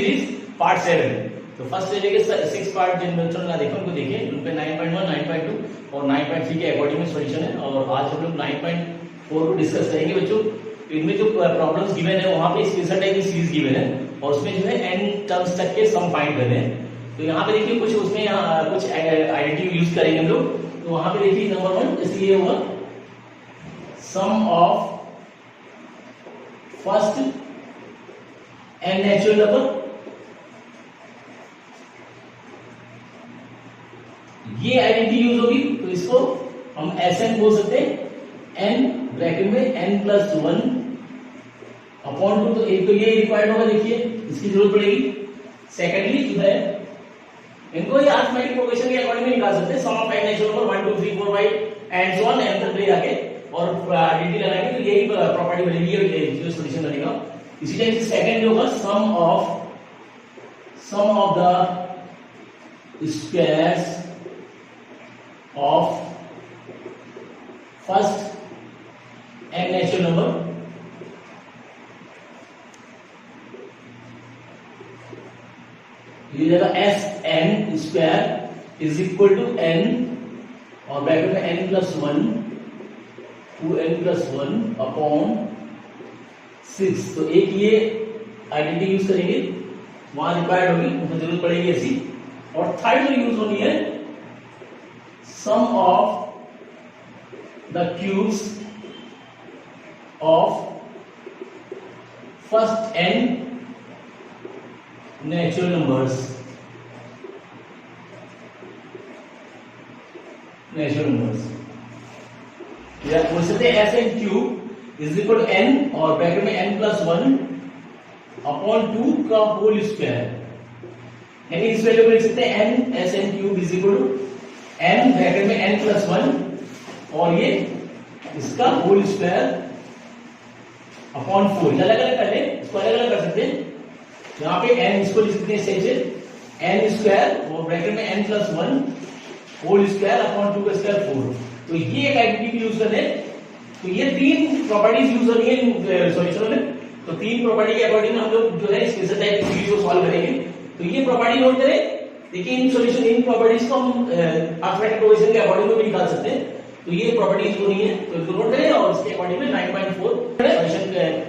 Series part 7। तो first से लेके 6 पार्ट जिन बच्चों ने देखा उनको देखिए, उन पे 9.1, 9.2 और 9.3 के अकॉर्डिंग में सॉल्यूशन है। और आज हम लोग 9.4 को डिस्कस करेंगे बच्चों। इनमें जो प्रॉब्लम्स गिवन है वहां पे स्पेशल टाइप की सीरीज गिवन है और उसमें जो है n टर्म्स तक के सम फाइंड करने हैं। तो यहाँ पे देखिए कुछ उसमें कुछ आइडेंटिटी यूज करेंगे हम लोग। तो वहां पे देखिए नंबर 1 इसलिए हुआ sum of first n natural number. ये आइडेंटिटी यूज होगी तो इसको हम Sn बोल सकते हैं। n ब्रैकेट में n+1 अपॉन 2। तो एक तो ये रिक्वायर्ड होगा, देखिए इसकी जरूरत पड़ेगी। सेकेंडली जो है इनको ये अरिथमेटिक प्रोग्रेशन के अकॉर्डिंग निकाल सकते हैं। Sum of n natural number 1 2 3 4 5 and so on n तक ले जाके और आइडेंटिटी लगाएंगे तो यही प्रॉपर्टी बनेगी, ये जो सॉल्यूशन बनेगा। इसी टाइप से सेकंड जो होगा sum of the squares of first n natural number. ये जगह Sn square is equal to n और ब्रैकेट में n+1 2n+1 अपॉन 6। तो एक ये आइडेंटिटी यूज करेंगे, वहां रिक्वायर्ड होगी, उसमें जरूरत पड़ेगी ऐसी। और थर्ड जो यूज होनी है sum of the cubes of first n natural numbers. या बोल सकते हैं Sn cube is equal to n और ब्रैकेट में n+1 अपॉन 2 का होल स्क्वायर। यानी इस वैल्यू को लिख सकते हैं n Sn cube is equal to n bracket में n+1 और ये इसका होल स्क्वायर अपॉन 4। अलग अलग कर ले, इसको अलग अलग कर सकते हैं। यहाँ पे n इसको लिख सकते हैं सही से n स्क्वायर और ब्रैकेट में n+1 होल स्क्वायर अपॉन 2 का स्क्वायर 4। तो ये एक आइडेंटिटी यूज कर ले। तो ये तीन प्रॉपर्टीज यूज होनी है सॉल्यूशन में। तो तीन प्रॉपर्टी के अकॉर्डिंग हम लोग जो है स्पेशल टाइप की सीरीज को सॉल्व करेंगे। तो ये प्रॉपर्टी नोट करें। देखिए इन सॉल्यूशन इन प्रॉपर्टीज को हम अरिथमेटिक प्रोग्रेशन के अकॉर्डिंग में भी निकाल सकते हैं। तो ये प्रॉपर्टीज होनी है, तो इसको नोट करें और इसके अकॉर्डिंग में 9.4 solution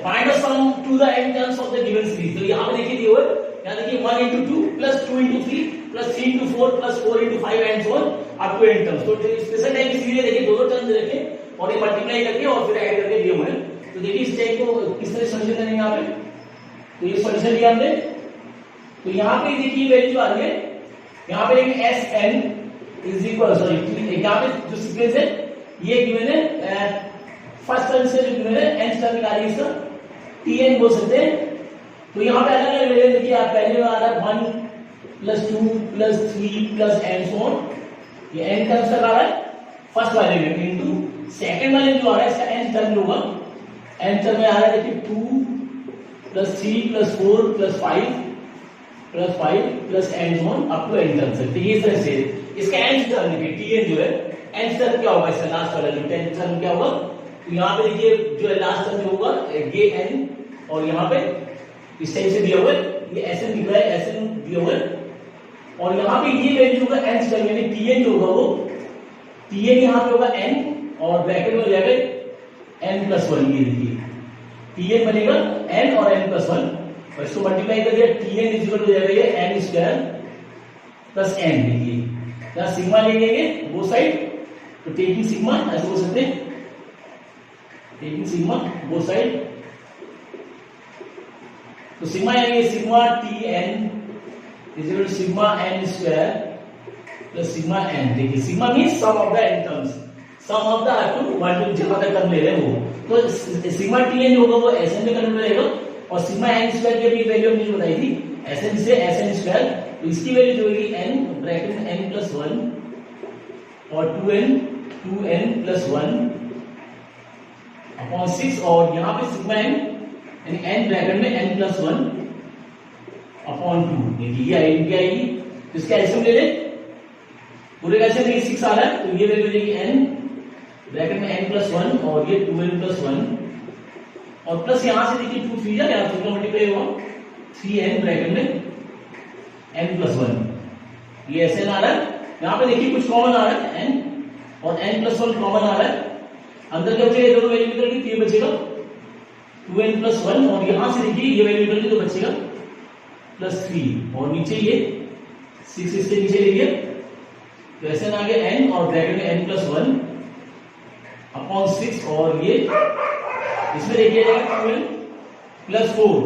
find the sum to the n terms of the given series. तो यहां पे देखिए दिया हुआ है, यहां देखिए 1 into 2 plus 2 into 3 plus 3 into 4 plus 4 into 5 and so on up to n terms. तो स्पेशल टाइप की सीरीज देखिए दो टर्म्स रखे और ये मल्टीप्लाई करके और फिर ऐड करके दिए हुए हैं। तो देखिए इस टाइप को किस तरह सॉल्यूशन करेंगे यहाँ पे। तो ये सॉल्यूशन लिया हमने। तो यहाँ पे देखिए वैल्यू आ रही है, यहाँ पे देखिए Sn इज इक्वल यहाँ पे जो सीक्वेंस है ये गिवन है फर्स्ट टर्म से जो गिवन है n टर्म निकालिए इसका Tn बोल सकते हैं। तो यहाँ पे अलग अलग वैल्यू देखिए, आप पहले आ रहा है 1 + 2 + 3 + एंड सो ऑन। ये n टर्म्स तक आ रहा है फर्स्ट वाले में इनटू सेकंड वाले जो आ रहा है इसका n टर्म होगा। n टर्म में आ रहा है देखिए 2 + 3 + 4 + 5 + and so on up to n term तक। तो ये तरह से इसका n टर्म देखिए Tn जो है n टर्म क्या होगा, इसका लास्ट वाला जो n टर्म क्या होगा। तो यहाँ पे देखिए जो लास्ट टर्म जो होगा ये n और यहाँ पे इस टाइप से दिया हुआ है, ये Sn दिख रहा है, Sn दिया हुआ है और यहाँ पे ये वैल्यू होगा n टर्म यानी Tn जो होगा वो Tn यहाँ पे होगा n और ब्रैकेट में हो जाएगा n+1। ये देखिए Tn बनेगा n और n+1 और इसको मल्टीप्लाई कर दिया Tn इज इक्वल हो जाएगा ये n स्क्वायर प्लस n। देखिए यहाँ सिग्मा ले लेंगे वो साइड, तो टेकिंग सिग्मा ऐसे बोल सकते हैं, टेकिंग सिग्मा वो साइड। तो सिग्मा यानी sigma Tn is equal to sigma n square plus sigma n। देखिए sigma means sum of the n terms, sum of the up to 1 to जहां तक टर्म ले रहे हैं वो। तो सिग्मा Tn जो होगा वो Sn में कन्वर्ट हो जाएगा और सिग्मा n स्क्वायर की भी वैल्यू हमने बताई थी Sn से Sn स्क्वायर। तो इसकी वैल्यू जो होगी n ब्रैकेट में n+1 और 2n+1 अपॉन 6 और यहाँ पे सिग्मा n यानी n ब्रैकेट में n+1 अपॉन 2। देखिए ये आइडेंटिटी आएगी। तो इसका एलसीएम ले ले, पूरे का एलसीएम देखिए 6 आ रहा है, तो ये वैल्यू देगी n ब्रैकेट में n+1 और ये 2n+1 और प्लस यहां से देखिए 2 3 जा, यहां से मल्टीप्लाई होगा 3n ब्रैकेट में n प्लस 1, ये ऐसे आ रहा है। यहाँ पे देखिए कुछ कॉमन आ रहा है n और n प्लस 1 कॉमन आ रहा है, अंदर क्या बचेगा, दोनों वैल्यू निकल गई तो ये बचेगा 2n प्लस 1 और यहां से देखिए ये वैल्यू निकल गई तो बचेगा प्लस 3 और नीचे ये 6 इसके नीचे ले गया तो ऐसे आ गया n और ब्रैकेट में n प्लस 1 अपॉन 6 और ये इसमें देखिए जाएगा 2n प्लस 4,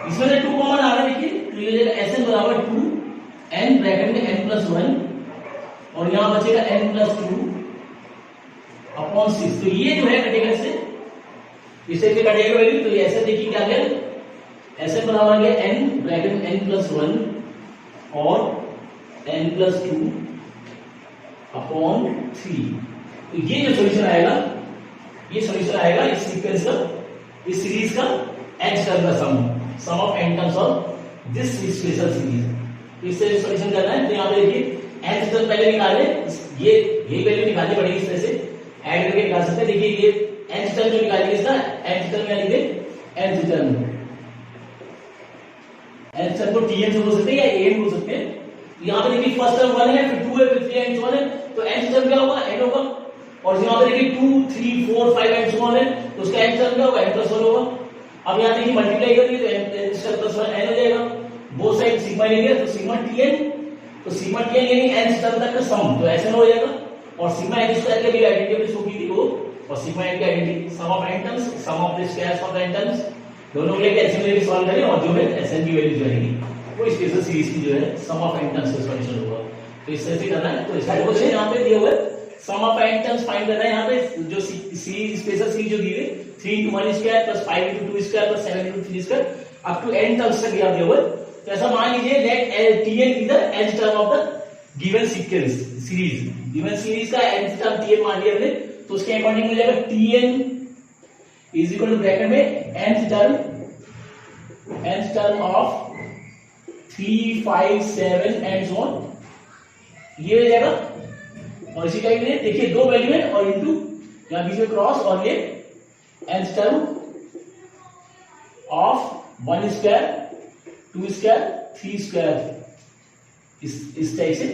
इसमें से 2 कॉमन आ रहा है देखिए तो ये जाएगा Sn बराबर 2n ब्रैकेट में n प्लस 1 और यहां बचेगा n प्लस 2 अपॉन 6। तो ये जो है कटेगा इससे कटेगा वैल्यू, तो ये ऐसे देखिए क्या गया ऐसे बराबर गया n ब्रैकेट में n प्लस 1 और n प्लस 2 अपॉन 3। तो ये जो सॉल्यूशन आएगा, ये सॉल्यूशन आएगा इस सीक्वेंस का, इस सीरीज का h टर्म का sum of n terms of this special series. इससे सॉल्यूशन करना है तो यहां पे देखिए h टर्म पहले निकाले, ये वैल्यू निकालनी पड़ेगी, इस तरह से ऐड करके निकाल सकते हैं। देखिए ये nth टर्म जो निकालेंगे इसका nth टर्म क्या लिखेंगे, nth टर्म को tn से बोल सकते हैं या an बोल सकते हैं। तो यहाँ पे देखिए फर्स्ट टर्म 1 है, फिर 2 है, फिर 3 एंड 1 है, तो nth टर्म क्या होगा, n होगा। और यहाँ पे देखिए 2 3 4 5 एंड 1 है, तो उसका nth टर्म क्या होगा, n प्लस 1 होगा। अब यहाँ देखिए मल्टीप्लाई करिए तो n प्लस 1 n हो जाएगा, बोथ साइड सिग्मा लेंगे तो सिग्मा tn, तो सिग्मा tn यानी nth टर्म तक का सम, तो ऐसे हो जाएगा। और सिग्मा n स्क्वायर की भी आइडेंटिटी शो की थी वो, और सिग्मा n की identity sum of n terms, sum of the squares of n terms, दोनों को लेके ऐसे लेके सॉल्व करें और जो है Sn की वैल्यू जो आएगी वो स्पेशल सीरीज की जो है सम ऑफ n टर्म्स का सॉल्यूशन होगा। तो इस तरह से करना है। तो इसका क्वेश्चन यहां पे दिया हुआ है sum of n terms find करना है। यहां पे जो सीरीज स्पेशल सीरीज जो दी है 3 into 1 square plus 5 into 2 square plus 7 into 3 square up to n terms तक दिया हुआ है। तो ऐसा मान लीजिए let tn is the nth term of the given sequence series, given series का nth टर्म tn मान लिया हमने, तो उसके अकॉर्डिंग हो जाएगा tn is equal to bracket में nth term of 3 5 7 and so on, ये हो जाएगा। और इसी टाइप में देखिए दो वैल्यू है और इनटू यहां बीच में क्रॉस और ये nth term of 1 square 2 square 3 square, इस टाइप से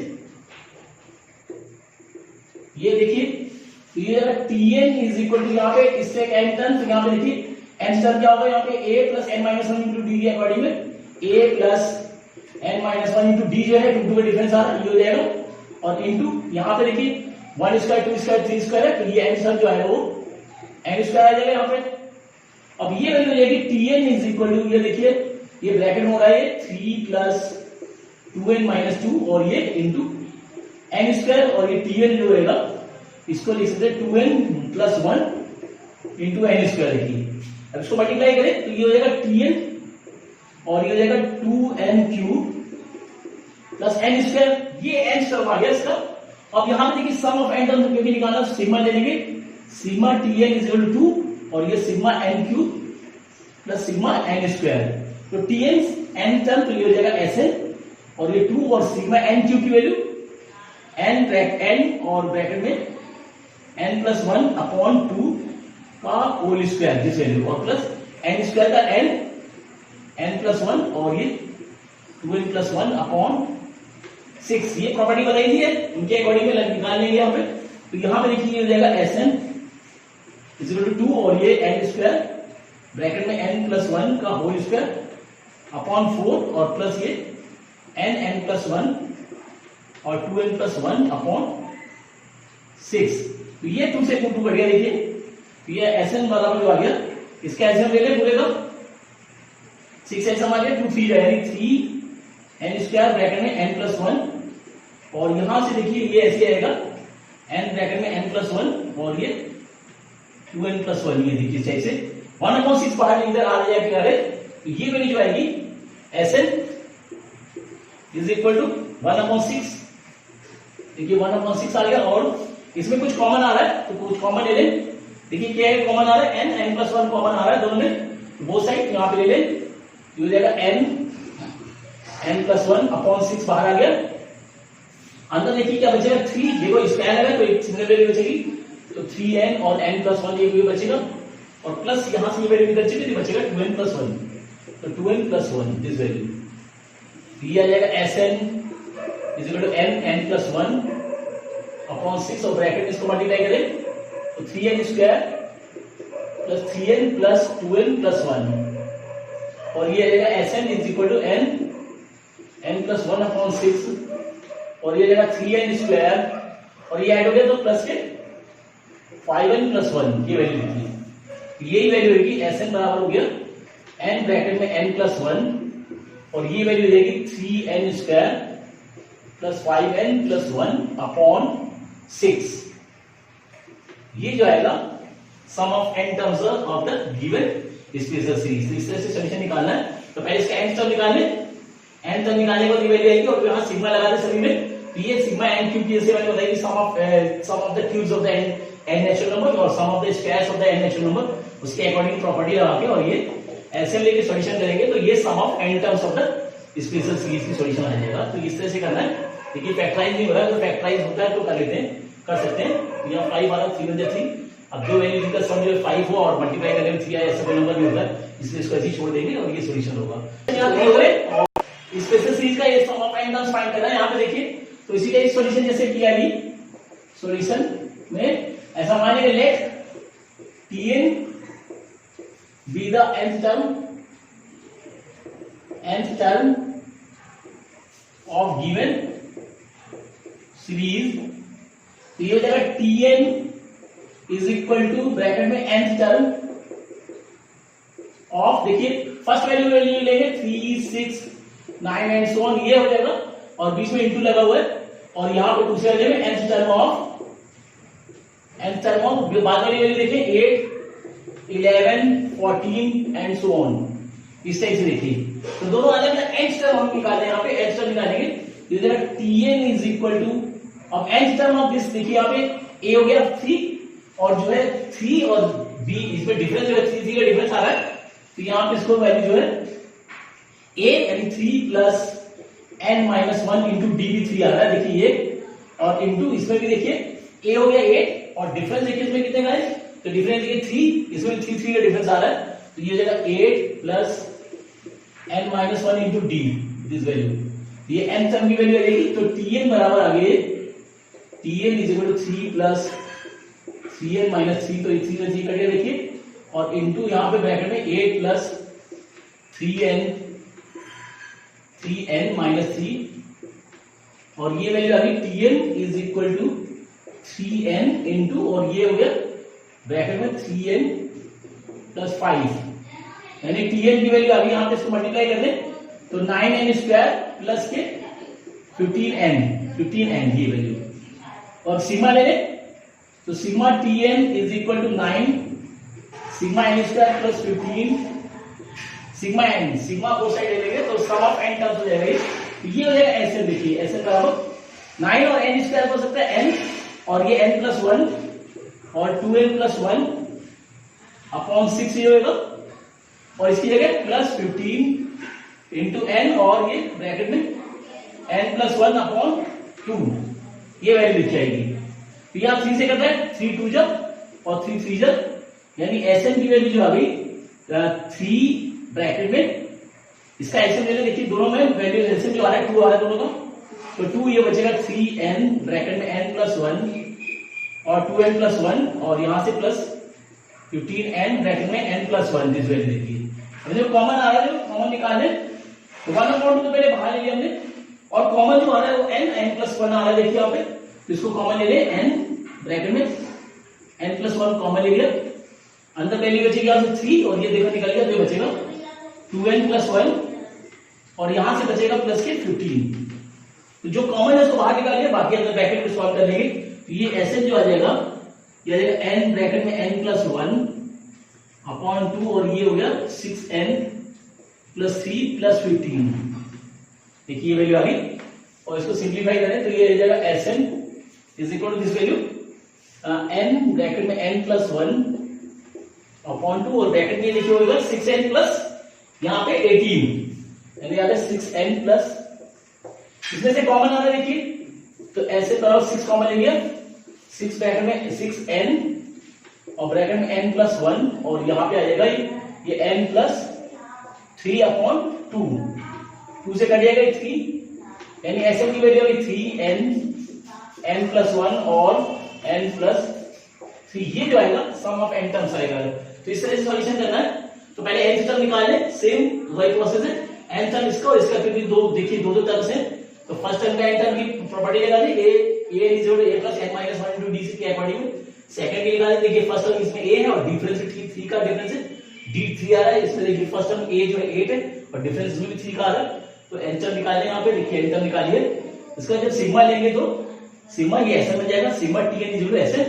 ये देखिए। तो ये tn इज इक्वल टू यहाँ पे इससे n टर्म, तो यहाँ पे देखिए n टर्म क्या होगा, यहाँ पे a plus n minus 1 into D के अकॉर्डिंग में a plus n minus 1 into D जो है 2 का डिफरेंस आ रहा है, ये हो जाएगा। और इंटू यहाँ पे देखिए 1 स्क्वायर 2 स्क्वायर 3 स्क्वायर है, तो ये n टर्म जो है वो n स्क्वायर आ जाएगा यहाँ पे। अब ये वैल्यू हो जाएगी tn इज इक्वल टू, ये देखिए ये ब्रैकेट में हो रहा है 3 प्लस 2n माइनस 2 और ये इंटू n स्क्वायर, और ये tn जो रहेगा इसको लिख सकते हैं 2n plus 1 into n square. देखिए अब इसको मल्टीप्लाई करें तो ये हो जाएगा tn और ये हो जाएगा 2n cube plus n square, ये n टर्म आ गया इसका। अब यहां पे देखिए सम ऑफ n टर्म को भी निकालना, सिग्मा ले लेंगे, sigma tn is equal to 2 और ये sigma n cube plus sigma n square, तो tn n टर्म तो ये हो जाएगा Sn और ये 2 और सिग्मा n क्यूब की वैल्यू n और ब्रैकेट में n प्लस 1 अपॉन 2 का होल स्क्वायर दिस वैल्यू, और प्लस n स्क्वायर का n प्लस 1 और ये 2n प्लस 1 अपॉन 6, ये प्रॉपर्टी बताई थी है उनके अकॉर्डिंग में निकाल लेंगे यहाँ पे। तो यहाँ पे देखिए ये हो जाएगा Sn इज इक्वल टू 2 और ये n स्क्वायर ब्रैकेट में n प्लस 1 का होल स्क्वायर अपॉन 4 और प्लस ये n प्लस 1 और 2n प्लस 1 अपॉन 6। तो ये 2 से 2 बढ़ गया, देखिए तो ये Sn बराबर जो आ गया, इसका एल्सियम ले ले पूरे का 6 एल्सियम आ गया 2 3 यानी 3n स्क्वायर ब्रैकेट में n प्लस 1 और यहां से देखिए ये ऐसे आएगा n ब्रैकेट में n प्लस 1 और ये 2n प्लस 1, ये देखिए टाइप से 1/6 बाहर इधर आ जाएगा किनारे, तो ये वैल्यू जो आएगी Sn इज इक्वल टू 1/6, देखिए 1/6 आ गया। और इसमें कुछ कॉमन आ रहा है तो कुछ कॉमन ले लें, देखिए क्या है कॉमन आ रहा है n प्लस 1 कॉमन आ रहा है दोनों में, वो साइड यहाँ पे ले लें, ये हो जाएगा n प्लस 1 अपॉन 6 बाहर आ गया। अंदर देखिए क्या बचेगा 3, देखो स्क्वायर है तो एक सिंगल वैल्यू बचेगी, तो 3n और n प्लस 1 ये भी बचेगा, और प्लस यहां से ये वैल्यू निकल चुकी है, बचेगा 2n प्लस 1। तो 2n प्लस 1 दिस वैल्यू, ये आ जाएगा Sn is equal to n plus 1 upon 6 और ब्रैकेट में इसको मल्टीप्लाई करें तो 3n square plus 3n plus 2n plus 1 और ये आ जाएगा Sn is equal to n plus 1 upon 6 और ये आ जाएगा 3n स्क्वायर और ये ऐड हो गया तो प्लस के 5n प्लस 1 ये वैल्यू लिखी है, यही वैल्यू होगी Sn बराबर हो गया n ब्रैकेट में n प्लस 1 और ये वैल्यू देगी 3n square plus 5n plus 1 upon 6, ये जो आएगा sum of n terms of the given special series. इस तरह से सॉल्यूशन निकालना है तो पहले इसका n टर्म निकालने, n टर्म निकालने के बाद ये वैल्यू आएगी और यहां सिग्मा लगा दे सभी में, तो ये सिग्मा n क्यूब की जैसे मैंने बताया कि sum of the cubes of the n natural number और sum of the squares of the n natural number, उसके अकॉर्डिंग प्रॉपर्टी लगा के और ये ऐसे लेके सॉल्यूशन करेंगे तो ये sum of n terms of the special series की सॉल्यूशन आ जाएगा। तो इस तरह से करना है, देखिए फैक्टराइज नहीं हो रहा है तो फैक्टराइज होता है तो कर लेते हैं, कर सकते हैं। तो यहाँ 5 आ रहा 3 × 3, अब जो वैल्यू जिनका सम जो 5 हो और मल्टीप्लाई करें 3 या ऐसा कोई नंबर भी होता है, इसलिए इसको ऐसे ही छोड़ देंगे और ये सॉल्यूशन होगा। यहाँ 3 हो गए और स्पेशल सीरीज का ये sum of n terms find करना है। यहाँ पे देखिए तो इसी का एक सॉल्यूशन जैसे किया अभी सॉल्यूशन में ऐसा मानेंगे late Tn be the nth term of given series, तो ये हो जाएगा Tn is equal to bracket में nth टर्म ऑफ, देखिए फर्स्ट वैल्यू लेंगे 3 6 9 एंड सो ऑन, ये हो जाएगा और बीच में इंटू लगा हुआ है और यहाँ पे दूसरे वाले में nth टर्म ऑफ बाद वाली वैल्यू देखिए 8 11 14 एंड सो ऑन, इस टाइप से देखिए। तो दोनों अलग अलग nth टर्म हम निकाले, यहाँ पे nth टर्म निकालेंगे तो ये देखिए Tn इज इक्वल टू, अब nth टर्म ऑफ दिस देखिए यहाँ पे a हो गया 3 और जो है 3 और b इसमें डिफरेंस जो है 3 का डिफरेंस आ रहा है, तो यहाँ पे इसको वैल्यू जो है a यानी 3 plus n minus 1 into D भी 3 आ रहा है, देखिए ये और इंटू इसमें भी देखिए a हो गया 8 और डिफरेंस देखिए इसमें कितने का है, तो डिफरेंस ये 3, इसमें 3 का डिफरेंस आ रहा है, तो ये हो जाएगा 8 plus n minus 1 into d this value, ये n टर्म की वैल्यू आ जाएगी। तो Tn बराबर आ गए Tn is equal to 3 plus 3n minus 3, तो 3 में 3 कट गया देखिए और इंटू यहाँ पे ब्रैकेट में 8 प्लस 3n माइनस 3 और ये वैल्यू आ गई Tn is equal to 3n into और ये हो गया ब्रैकेट में 3n प्लस 5, यानी Tn की वैल्यू आ गई, यहाँ पे इसको मल्टीप्लाई कर दें तो 9n स्क्वायर प्लस के 15n ये वैल्यू और सिग्मा ले लें तो sigma Tn is equal to 9 sigma n square plus 15 sigma n, sigma को साइड ले लेंगे तो सम ऑफ n टर्म्स हो जाएगा, तो ये हो जाएगा ऐसे, देखिए ऐसे बराबर 9 और n स्क्वायर हो सकता है n और ये n प्लस 1 और 2n प्लस 1 अपॉन 6 ये होगा और इसकी जगह प्लस 15 इंटू n और ये ब्रैकेट में n प्लस 1 अपॉन 2 ये वैल्यू लिखी आएगी। तो ये आप 3 से करते हैं 3 2 जब और 3 3 जब, यानी Sn की वैल्यू जो आ गई 3 ब्रैकेट में इसका Sn ले देखिए दोनों में वैल्यू Sn जो आ रहा है 2 आ रहा है दोनों का, तो 2 ये बचेगा 3n ब्रैकेट में n प्लस 1 और 2n प्लस 1 और यहां से प्लस 15n ब्रैकेट में n प्लस 1 दिस वैल्यू देखिए। अब जो कॉमन आ रहा है, जो कॉमन निकालने तो 1 अपॉन 2 तो पहले बाहर ले लिया हमने और कॉमन जो आ रहा है वो n प्लस 1 आ रहा है, देखिए यहाँ पे तो इसको कॉमन ले ले n ब्रैकेट में n प्लस 1 कॉमन ले लिया, अंदर वैल्यू बचेगी यहाँ से 3 और ये देखो निकल गया, तो बचेगा 2n प्लस 1 और यहां से बचेगा प्लस के 15, तो जो कॉमन है उसको बाहर निकाल लिया, बाकी अंदर ब्रैकेट में सॉल्व कर लेंगे तो ये Sn जो आ जाएगा ये आ जाएगा n ब्रैकेट में n प्लस 1 अपॉन 2 और ये हो गया 6n प्लस 3 प्लस 15, देखिए ये वैल्यू आ गई और इसको सिंप्लीफाई करें तो ये आ जाएगा Sn is equal to this value n bracket में n प्लस 1 अपॉन 2 और ब्रैकेट में लिखे होगा 6n प्लस यहाँ पे 18 यानी आ गया 6n प्लस, इसमें से कॉमन आ रहा है देखिए तो ऐसे करो 6 कॉमन ले लिया 6 ब्रैकेट में 6n और ब्रैकेट में n प्लस 1 और यहाँ पे आ जाएगा ये n प्लस 3/2, 2 से कट जाएगा 3, यानी Sn की वैल्यू होगी 3n+1 और n+3, ये जो आएगा सम ऑफ n टर्म्स आएगा। तो इस तरह से सॉल्यूशन करना है। तो पहले n टर्म निकाल ले, सेम वही प्रोसेस है, n टर्म इसका और इसका, क्योंकि दो देखिए दो टर्म्स है। तो फर्स्ट टर्म का n टर्म की प्रॉपर्टी लगा दी, a + n-1 × dc के अकॉर्डिंग। सेकंड के निकाले, देखिए फर्स्ट टर्म इसमें a है और डिफरेंस 3 का डिफरेंस है, d3 आ रहा है इसमें। देखिए फर्स्ट टर्म a जो है 8 है और डिफरेंस इसमें भी 3 का आ रहा है। तो n टर्म निकालने यहाँ पे, देखिए n टर्म निकालिए, इसका जब सिग्मा लेंगे तो सिग्मा ये ऐसा बन जाएगा, सिग्मा tn = ऐसे,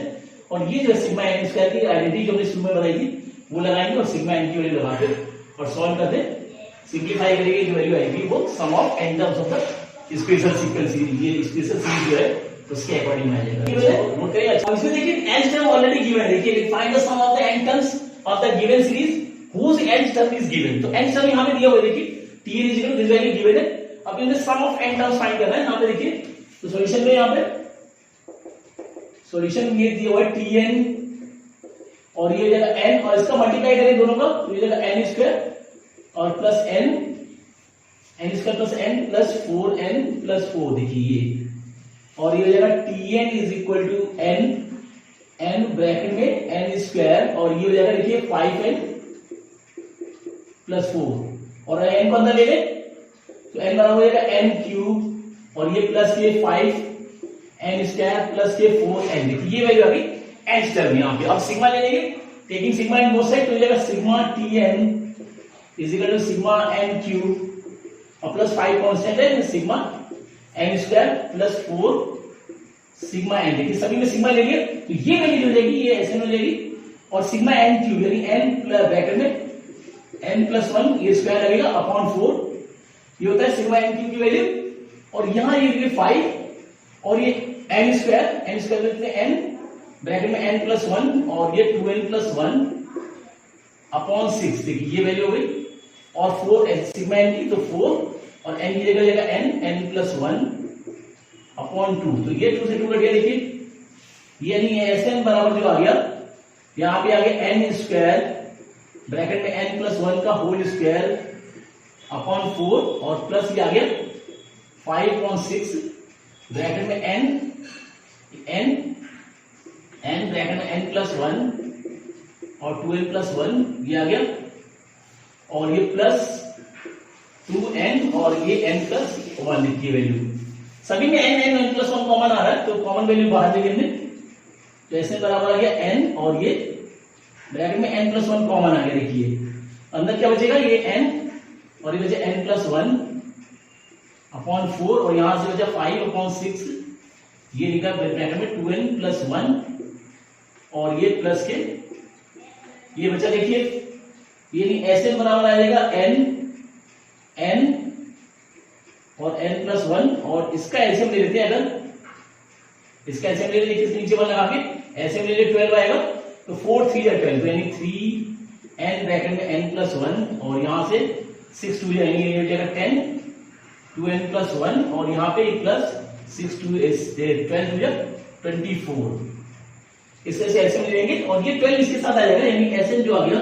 और ये जो सिग्मा n² की आइडेंटिटी जो हमने शुरू में बनाई थी वो लगाएंगे और सिग्मा n की वैल्यू लगा के और सॉल्व कर दे, सिंपलीफाई करेंगे, जो वैल्यू आएगी वो sum of n terms of the special sequence series, ये स्पेशल सीरीज जो है उसके अकॉर्डिंग आ जाएगा। नोट करिए। अच्छा इसमें देखिए n टर्म ऑलरेडी गिवन है, देखिए find the sum of the n terms of the given series whose n term is given. तो n टर्म यहां पे दिया हुआ है, देखिए tn = दिस वैल्यू गिवन है। अब इनमें सम ऑफ n टर्म्स फाइंड करना है। यहां पे देखिए तो सॉल्यूशन में यहां पे सॉल्यूशन ये दिया हुआ है tn और ये जगह n और इसका मल्टीप्लाई करें दोनों का, तो ये जगह n² और plus n plus n plus 4n+4, देखिए ये, और ये जगह tn = n ब्रैकेट में n² और ये जगह देखिए 5n + 4 और n को अंदर ले ले तो n बराबर हो जाएगा n³ और ये प्लस ये 5n² प्लस ये 4n, देखिए ये वैल्यू आ गई n टर्म यहाँ पे। अब सिग्मा ले लेंगे, taking sigma in both side, तो ये जाएगा सिग्मा tn = सिग्मा n³ और प्लस 5 कांस्टेंट है, sigma n² plus 4 sigma n, देखिए सभी में सिग्मा लेंगे तो ये वैल्यू हो जाएगी, ये ऐसे में लेगी, और सिग्मा n³ यानी n ब्रैकेट में n+1 ये स्क्वायर लगेगा अपॉन 4, ये होता है सिग्मा n³ की वैल्यू। और यहां ये 5 और ये n² लिखते हैं n ब्रैकेट में n+1 और ये 2n+1 अपॉन 6, देखिए ये वैल्यू हो गई, और 4 सिग्मा n की, तो 4 और n की जगह जाएगा n+1 अपॉन 2, तो ये 2 से 2 कट गया, देखिए यानी Sn बराबर जो आ गया, यहाँ पे आ गया n² ब्रैकेट में n+1 का होल स्क्वायर अपॉन 4 और प्लस ये आ गया 5/6 ब्रैकेट में n ब्रैकेट में n+1 और 2n+1 ये आ गया, और ये प्लस 2n और ये n+1, देखिए वैल्यू सभी में n+1 कॉमन आ रहा है, तो कॉमन वैल्यू बाहर देंगे हमने, तो ऐसे बराबर आ गया n और ये ब्रैकेट में n+1 कॉमन आ गया, देखिए अंदर क्या बचेगा, ये n और ये बचे n+1 अपॉन 4 और यहां से बचा 5/6, ये निकला ब्रैकेट में 2n+1 और ये प्लस के ये बचा, देखिए ये नहीं ऐसे बराबर आ जाएगा n और n+1 और इसका एलसीएम ले लेते हैं, अगर इसका एलसीएम ले लेते, देखिए नीचे वाला लगा के एलसीएम ले ले 12 आएगा, तो 4 3 या 12, यानी 3n ब्रैकेट में n+1 और यहां से 6 2 यानी ये जाएगा 10 2n+1 और यहां पे प्लस 6 2 12 2 24, इससे एलसीएम ले लेंगे और ये 12 इसके साथ आ जाएगा, यानी एलसीएम जो आ गया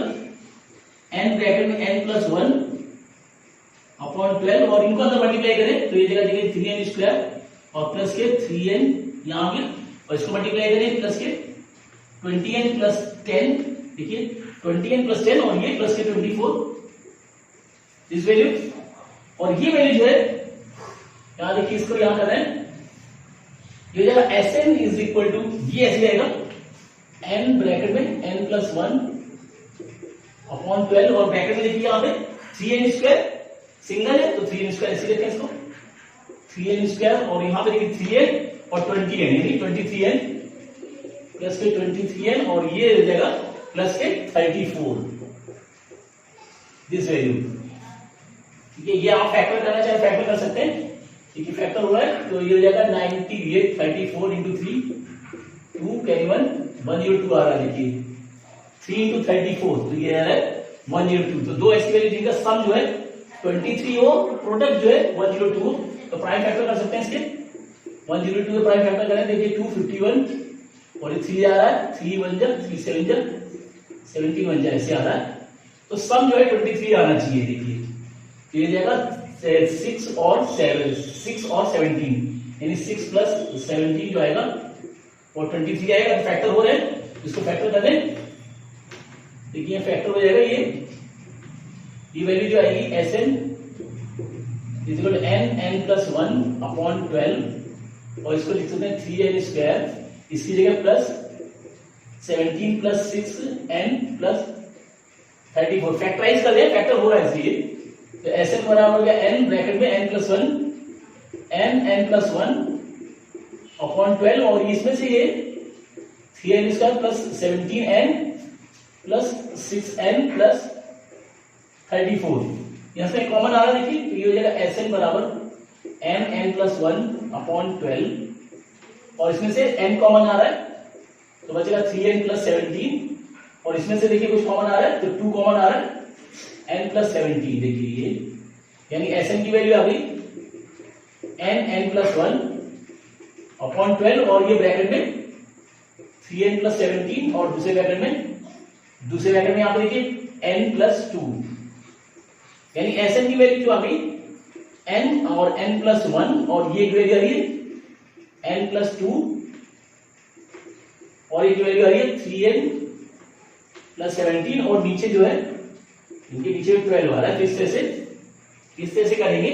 n ब्रैकेट में n+1 अपॉन 12 और इनको अंदर मल्टीप्लाई करें तो ये जगह देखिए 3n² और प्लस के 3n यहां आ गया, और इसको मल्टीप्लाई करें प्लस के 20n + 10, देखिए 20n + 10 और ये प्लस के 24 इस वैल्यू, और ये वैल्यू जो है यहां देखिए इसको यहां कर रहे हैं, ये जगह Sn = ये ऐसे आएगा n ब्रैकेट में n+1 अपॉन 12 और ब्रैकेट में देखिए यहां पे 3n² सिंगल है तो 3n² ऐसे लिखते हैं इसको 3n² और यहां पे देखिए 3n और 20n यानी 23n प्लस के 23n और ये हो जाएगा प्लस के 34 दिस वैल्यू, ठीक है। ये आप फैक्टर करना चाहे फैक्टर कर सकते हैं, ठीक है, फैक्टर हो रहा है तो ये हो जाएगा 90, ये 34 × 3 2 कैरी 1 102 आ रहा है, देखिए 3 × 34 तो ये आ रहा है 102, तो दो ऐसी वैल्यू जिनका सम जो है 23 हो, प्रोडक्ट जो है 102, तो प्राइम फैक्टर कर सकते हैं इसके 102 के प्राइम फैक्टर करें, देखिए 251 और ये 3 आ रहा है, 3 1 जा 3 7 जा 17 1 जा ऐसे आ रहा है, तो सम जो है 23 आना चाहिए, देखिए तो ये जाएगा 6 और 17, यानी 6 प्लस 17 जो आएगा और 23 आएगा। फैक्टर हो रहे हैं, इसको फैक्टर कर दें। देखिए फैक्टर हो जाएगा, ये वैल्यू जो आएगी Sn equal to n plus 1 upon 12, और इसको लिख सकते हैं 3n स्क्वायर, इसकी जगह plus 17 plus 6n plus 34। Factorise कर दिया, फैक्टर हो रहा है इसलिए। तो Sn बराबर हो गया n ब्रैकेट में n प्लस 1 अपॉन 12, और इसमें से ये 3n square plus 17n plus 6n plus 34, यहां से कॉमन आ रहा है। देखिए तो ये हो जाएगा Sn बराबर n प्लस 1 अपॉन 12, और इसमें से n कॉमन आ रहा है तो बचेगा 3n प्लस 17, और इसमें से देखिए कुछ कॉमन आ रहा है तो 2 कॉमन आ रहा है n प्लस 17। देखिए ये यानी Sn की वैल्यू आ गई n प्लस 1 अपॉन 12, और ये ब्रैकेट में 3n प्लस 17, और दूसरे ब्रैकेट में यहां पर देखिए n प्लस 2, यानी Sn की वैल्यू जो आ गई n और n प्लस 1, और ये वैल्यू आ रही है n प्लस 2, और ये वैल्यू आ रही है 3n प्लस 17, और नीचे जो है इनके नीचे 12 आ रहा है। तो इस तरह से करेंगे।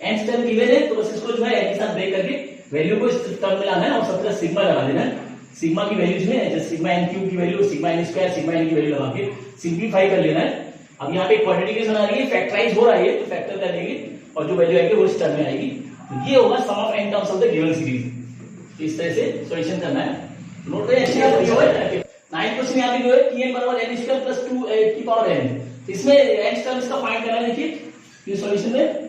n टर्म गिवन है तो बस इसको जो है n के साथ ब्रेक करके वैल्यू को इस टर्म में लाना है, और सबसे सिग्मा लगा देना है। सिग्मा की वैल्यू जो है जैसे सिग्मा n क्यूब की value, sigma n square, sigma n की वैल्यू लगा के सिंपलीफाई कर लेना है। अब यहाँ पे क्वाड्रेटिक इक्वेशन आ रही है, फैक्टराइज हो रहा है तो फैक्टर कर लेंगे, और जो वैल्यू आएगी वो इस टर्म में आएगी। तो ये होगा sum of n terms of the given series. इस तरह से सॉल्यूशन करना है। नोट करें अच्छी बात है। 9th क्वेश्चन यहाँ पे जो है tn बराबर n स्क्वायर प्लस 2 की पावर n, इसमें n टर्म्स का फाइंड करना है। देखिए ये सॉल्यूशन में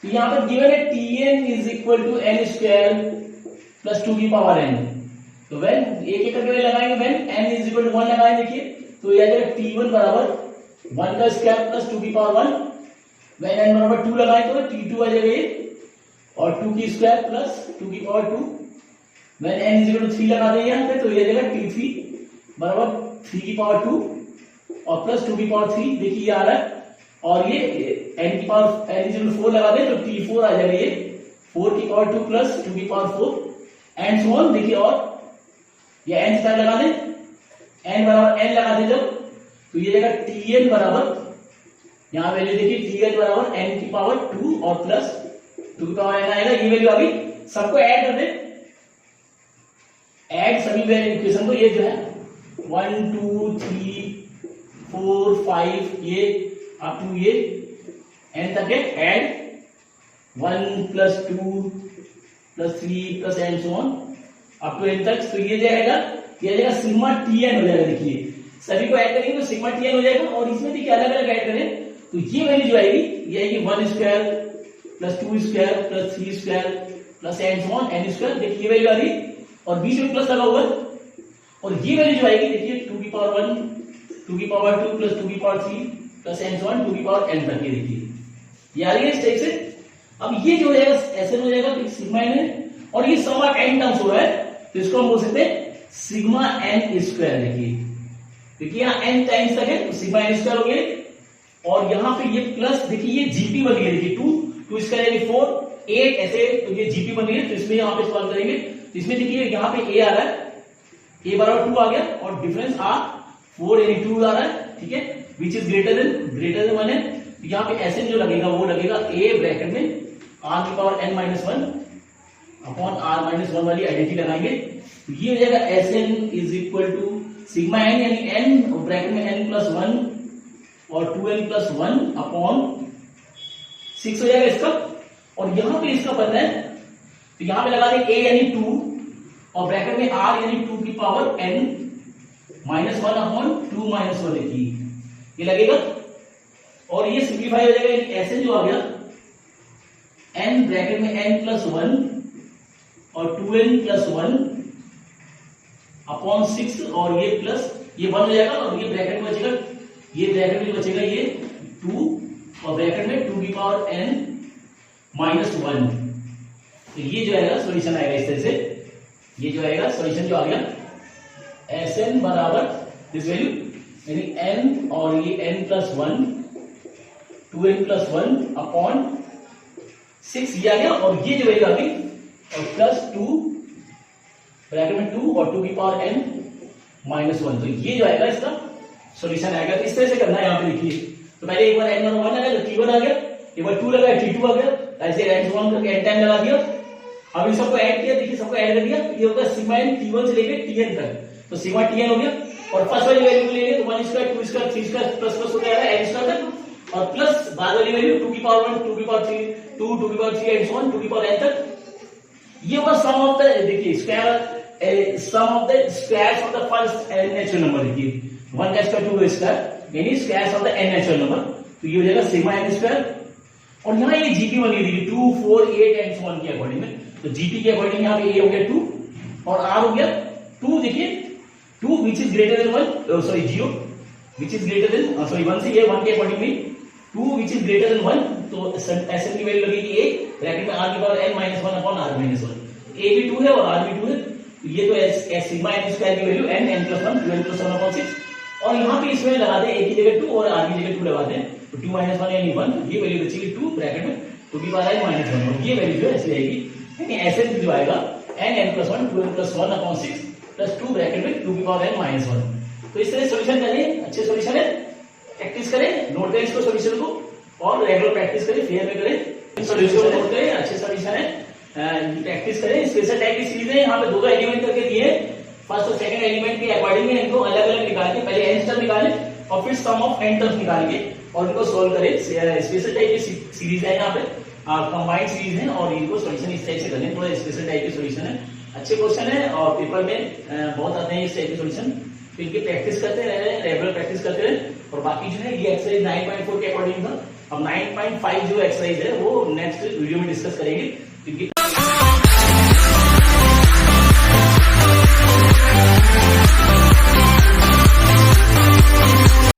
तो यहाँ पर गिवन है tn is equal to n square plus 2 की पावर n। तो व्हेन एक करके लगाएंगे, when n is equal to 1 लगाएं। देखिए तो यह आ जाएगा t1 बराबर 1 का स्क्वायर प्लस 2 की पावर 1, व्हेन n बराबर 2 लगाएं तो t2 आ जाएगा ये, और 2 की स्क्वायर प्लस 2 की power 2, when n is equal to 3 लगा देंगे यहां पे तो ये आ जाएगा t3 बराबर 3 की पावर 2 और प्लस 2 की पावर 3। देखिए ये आ रहा है, और ये n की power n is equal to 4 लगा दें तो t4 आ जाएगा ये 4 की पावर 2 प्लस 2 की पावर 4 एंड सो ऑन। देखिए और ये n स्क्वायर लगा दें, n बराबर n लगा दें जब तो ये जाएगा tn बराबर, यहां वैल्यू देखिए tn बराबर n की पावर 2 और प्लस 2 की पावर n आएगा। ये वैल्यू आ गई, सबको ऐड कर दें, ऐड सभी वैल्यू इक्वेशन को, ये जो है 1 2 3 4 5 ये अप टू ये n तक है, add 1 plus 2 plus 3 plus and so on up to n तक। तो ये जाएगा सिग्मा tn हो जाएगा। देखिए सभी को ऐड करेंगे तो सिग्मा tn हो जाएगा, और इसमें देखिए अलग अलग ऐड करें तो ये वैल्यू जो आएगी ये आएगी 1 square plus 2 square plus 3 square plus and so on n square. देखिए ये वैल्यू आ रही, और बीच में प्लस लगा हुआ, और ये वैल्यू जो आएगी देखिए 2 की पावर 1 2 की पावर 2 प्लस 2 की power 3 plus and so on 2 की पावर n तक। ये देखिए ये आ रही है इस टाइप से। अब ये जो हो जाएगा ऐसे हो जाएगा तो सिग्मा n है, और ये सम ऑफ n टर्म्स हो रहा है तो इसको हम बोल सकते हैं सिग्मा n स्क्वायर। देखिए यहाँ n टाइम्स तक है तो सिग्मा n स्क्वायर हो गया, और यहाँ पे ये प्लस देखिए ये जीपी बन गई। देखिए 2 स्क्वायर यानी 4 8 ऐसे, तो ये जीपी बन गई। तो इसमें यहाँ पे सॉल्व करेंगे तो इसमें देखिए यहाँ पे a आ रहा है, a बराबर 2 आ गया, और डिफरेंस r 4 यानी 2 आ रहा है, ठीक है, विच इज ग्रेटर देन 1 है। तो यहाँ पे Sn जो लगेगा वो लगेगा a ब्रैकेट में r की power n minus 1 upon r minus 1 वाली आइडेंटिटी लगाएंगे। तो ये हो जाएगा Sn is equal to sigma n यानी n ब्रैकेट में n प्लस 1 और 2n प्लस 1 अपॉन 6 हो जाएगा इसका, और यहां पे इसका पता है तो यहां पे लगा दें a यानी 2 और ब्रैकेट में r यानी 2 की power n minus 1 upon 2 minus 1 लिखी, ये लगेगा, और ये सिंप्लीफाई हो जाएगा। यानी Sn जो आ गया n ब्रैकेट में n प्लस 1 और 2n प्लस 1 अपॉन 6, और ये प्लस ये 1 हो जाएगा, और ये ब्रैकेट में बचेगा, ये ब्रैकेट में बचेगा ये 2 और ब्रैकेट में 2 की पावर n माइनस 1। तो ये जो आएगा सॉल्यूशन आएगा इस तरह से, ये जो आएगा सॉल्यूशन जो आ गया Sn बराबर दिस वैल्यू यानी n और ये n प्लस 1 2n+1/6 ये आ गया, और ये जो वैल्यू आ गई और +2 ब्रैकेट में 2 और 2n-1, तो ये जो आएगा इसका सॉल्यूशन आएगा। तो इस तरह से करना है। यहाँ पे देखिए, तो पहले एक बार n1 आ गया, तो t1 आ गया, एक बार 2 लगा, t2 आ गया, ऐसे n1 करके n टाइम लगा दिया। अब इन सबको ऐड किया, देखिए सबको ऐड कर दिया, ये होगा सिग्मा n t1 से लेके tn तक, तो सिग्मा tn हो गया। और फर्स्ट वाली वैल्यू लेंगे तो 1 square 2 square 3 square plus plus हो जाएगा n स्क्वायर तक, और प्लस बाद वाली वैल्यू 2 की पावर 1 2 की पावर 3 एंड सो ऑन 2 की पावर n तक। ये होगा सम ऑफ द, देखिए square sum of the squares of the first n natural number. देखिए 1 का स्क्वायर 2 का स्क्वायर यानी squares of the n natural number, तो ये हो जाएगा सिग्मा n स्क्वायर। और यहाँ ये जीपी बनी हुई 2 4 8 एंड सो ऑन के अकॉर्डिंग में, तो जीपी के अकॉर्डिंग यहाँ पे a हो गया 2 और r हो गया 2। देखिए 2 which is greater than 1, sorry 0 which is greater than 1 से ये 1 के अकॉर्डिंग में 2 which is greater than 1, तो SN की वैल्यू लगेगी 1 ब्रैकेट में r की पावर n-1/r-1, a भी 2 है और r भी 2 है, तो ये तो सिग्मा n स्क्वायर की वैल्यू n+1 2n+1/6, और यहाँ पे इसमें लगा दें a की जगह 2 और r की जगह 2 लगा दें, तो 2 - 1 यानी 1, ये वैल्यू बचेगी 2 ब्रैकेट में 2 की पावर n-1, और ये वैल्यू जो है ऐसे आएगी, यानी SN जो आएगा n+1 2n+1/6 प्लस 2 ब्रैकेट में 2 की पावर n-1। तो इस तरह सॉल्यूशन करें, अच्छे सॉल्यूशन है, प्रैक्टिस करें, नोट करें इसको सॉल्यूशन को, और रेगुलर प्रैक्टिस करें, फेयर में करें, सॉल्यूशन को नोट करें, अच्छे सॉल्यूशन है, प्रैक्टिस करें। स्पेशल टाइप की सीरीज है, यहाँ पे 2 एलिमेंट करके दिए, फर्स्ट और सेकंड एलिमेंट के अकॉर्डिंग में इनको अलग अलग निकाल के पहले n टर्म निकालें और फिर सम ऑफ n टर्म्स निकाल के और इनको सोल्व करें। स्पेशल टाइप की सीरीज है, यहाँ पे कंबाइंड सीरीज है, और इनको सॉल्यूशन इस टाइप से करें, थोड़ा स्पेशल टाइप की सॉल्यूशन है, अच्छे क्वेश्चन है, और पेपर में बहुत आते हैं इस टाइप के सॉल्यूशन, तो इनकी प्रैक्टिस करते रहे, रेगुलर प्रैक्टिस करते रहे। और बाकी जो है ये एक्सरसाइज 9.4 के अकॉर्डिंग था, अब 9.5 जो एक्सरसाइज है वो नेक्स्ट वीडियो में डिस्कस करेंगे, क्योंकि